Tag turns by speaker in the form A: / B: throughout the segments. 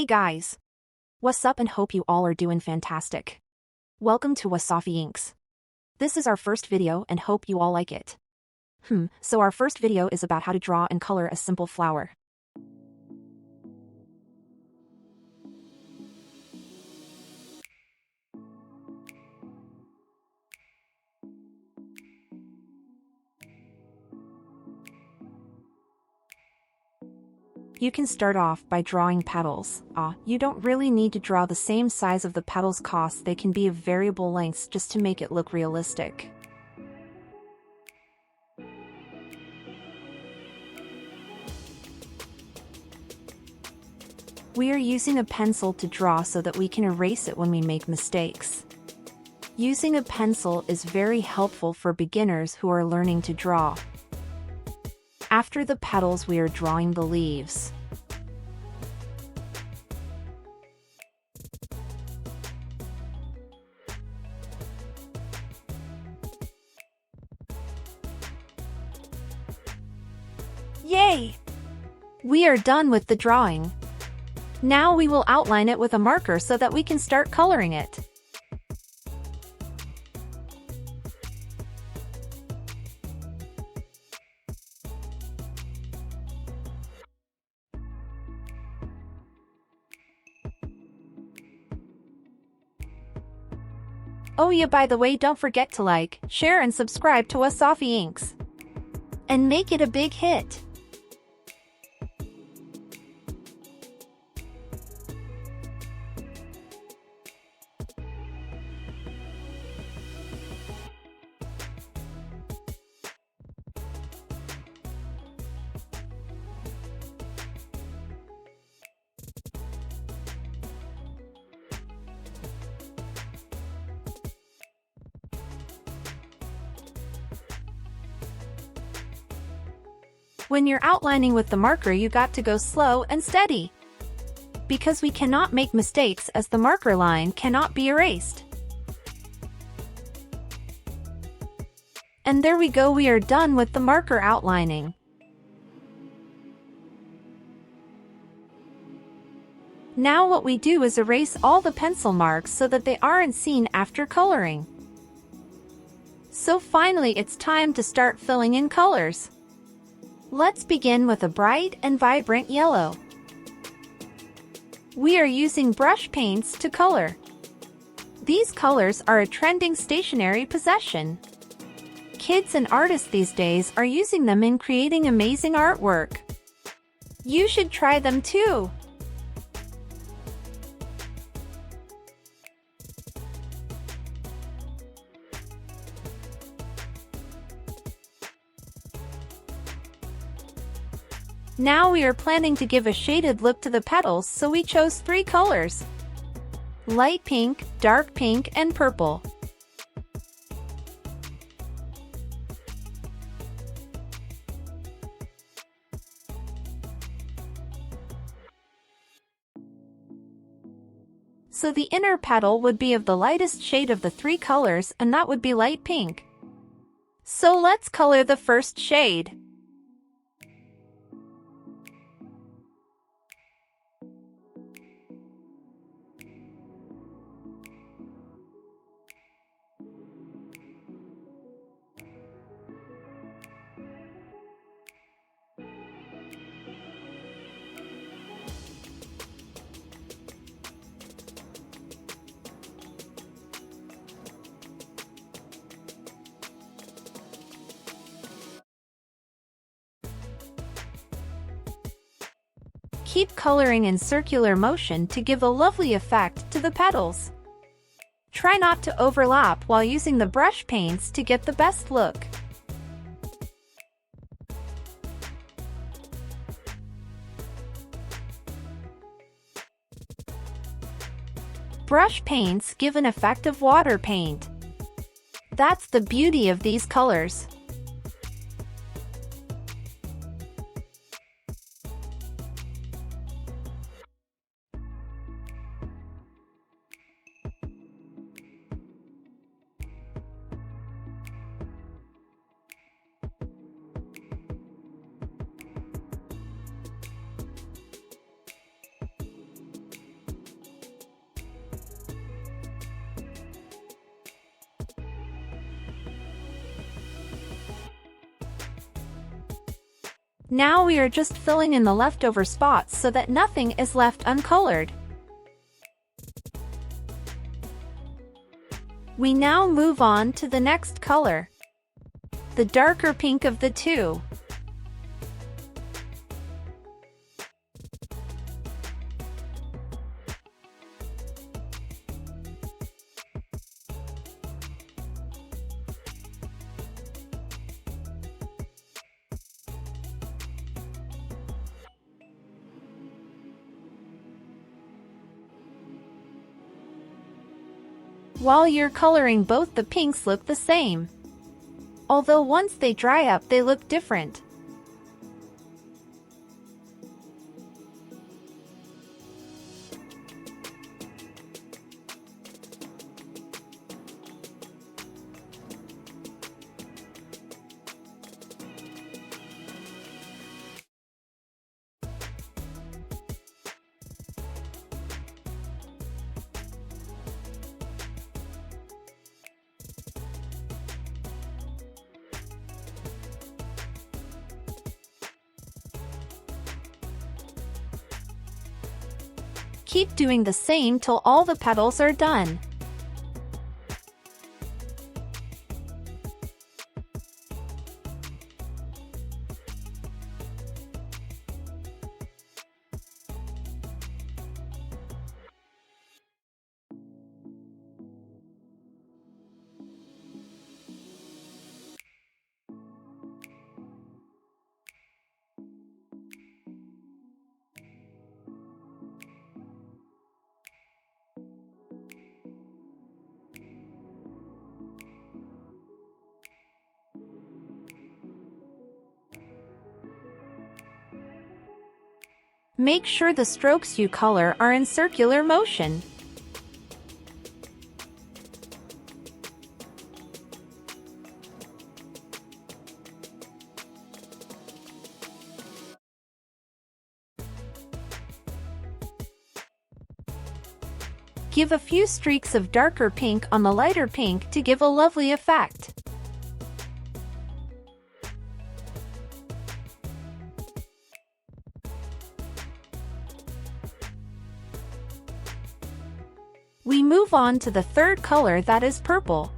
A: guys! What's up and hope you all are doing fantastic. Welcome to 𝚆𝙰𝙂𝙰𝙺. This is our first video and hope you all like it. So our first video is about how to draw and color a simple flower. You can start off by drawing petals. You don't really need to draw the same size of the petals, cause they can be of variable lengths just to make it look realistic. We are using a pencil to draw so that we can erase it when we make mistakes. Using a pencil is very helpful for beginners who are learning to draw. After the petals, we are drawing the leaves. Yay! We are done with the drawing. Now we will outline it with a marker so that we can start coloring it. Oh yeah, by the way, don't forget to like, share and subscribe to 𝚆𝙰𝙂𝙰𝙺. And make it a big hit. When you're outlining with the marker, you got to go slow and steady, because we cannot make mistakes as the marker line cannot be erased. And there we go, we are done with the marker outlining. Now what we do is erase all the pencil marks so that they aren't seen after coloring. So finally it's time to start filling in colors. Let's begin with a bright and vibrant yellow. We are using brush paints to color. These colors are a trending stationery possession. Kids and artists these days are using them in creating amazing artwork. You should try them too. Now we are planning to give a shaded look to the petals, so we chose 3 colors: light pink, dark pink, and purple. So the inner petal would be of the lightest shade of the 3 colors, and that would be light pink. So let's color the first shade. Keep coloring in circular motion to give a lovely effect to the petals. Try not to overlap while using the brush paints to get the best look. Brush paints give an effect of water paint. That's the beauty of these colors. Now we are just filling in the leftover spots so that nothing is left uncolored. We now move on to the next color, the darker pink of the two. While you're coloring, both the pinks look the same, although once they dry up they look different. Keep doing the same till all the petals are done. Make sure the strokes you color are in circular motion. Give a few streaks of darker pink on the lighter pink to give a lovely effect. We move on to the third color, that is purple.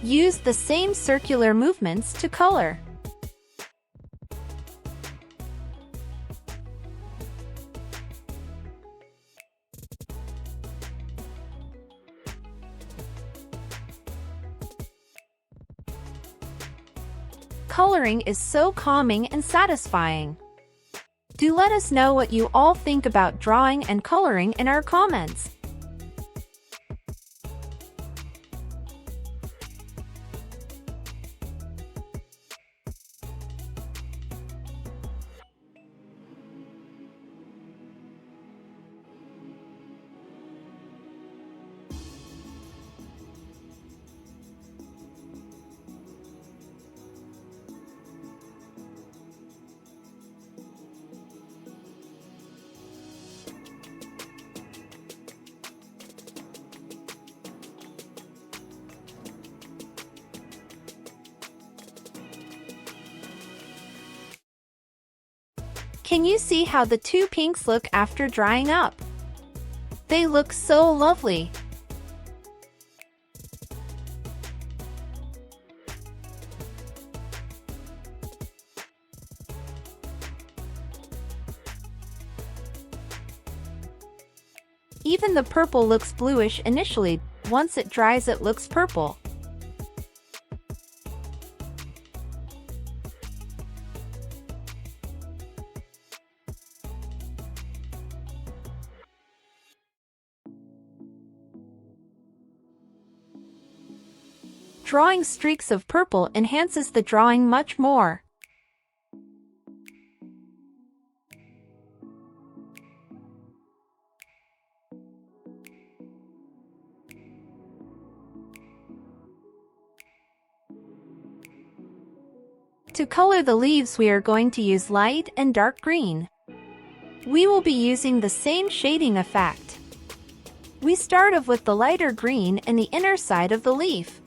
A: Use the same circular movements to color. Coloring is so calming and satisfying. Do let us know what you all think about drawing and coloring in our comments. Can you see how the two pinks look after drying up? They look so lovely. Even the purple looks bluish initially. Once it dries, it looks purple. Drawing streaks of purple enhances the drawing much more. To color the leaves, we are going to use light and dark green. We will be using the same shading effect. We start off with the lighter green in the inner side of the leaf.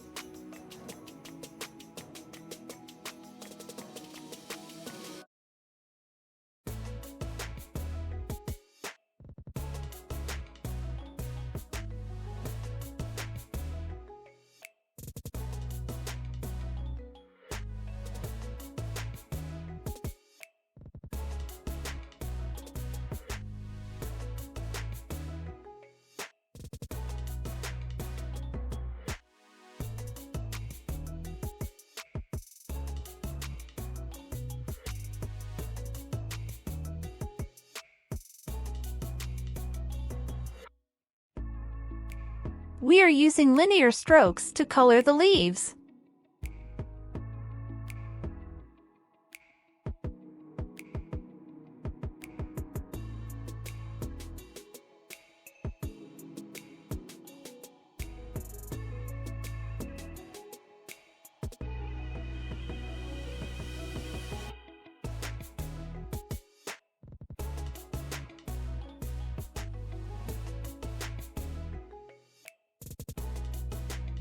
A: We are using linear strokes to color the leaves.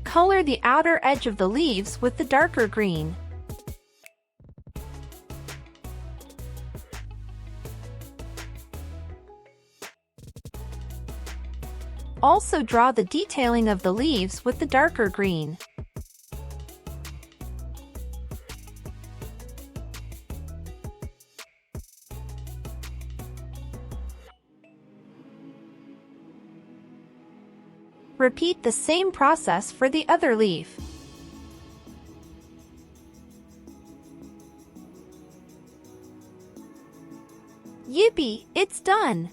A: Color the outer edge of the leaves with the darker green. Also draw the detailing of the leaves with the darker green. Repeat the same process for the other leaf. Yippee! It's done!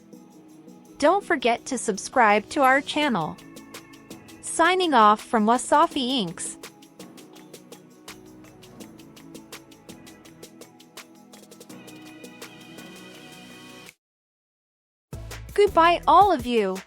A: Don't forget to subscribe to our channel. Signing off from 𝚆𝙰𝚂𝙰𝙸𝙸. Goodbye all of you!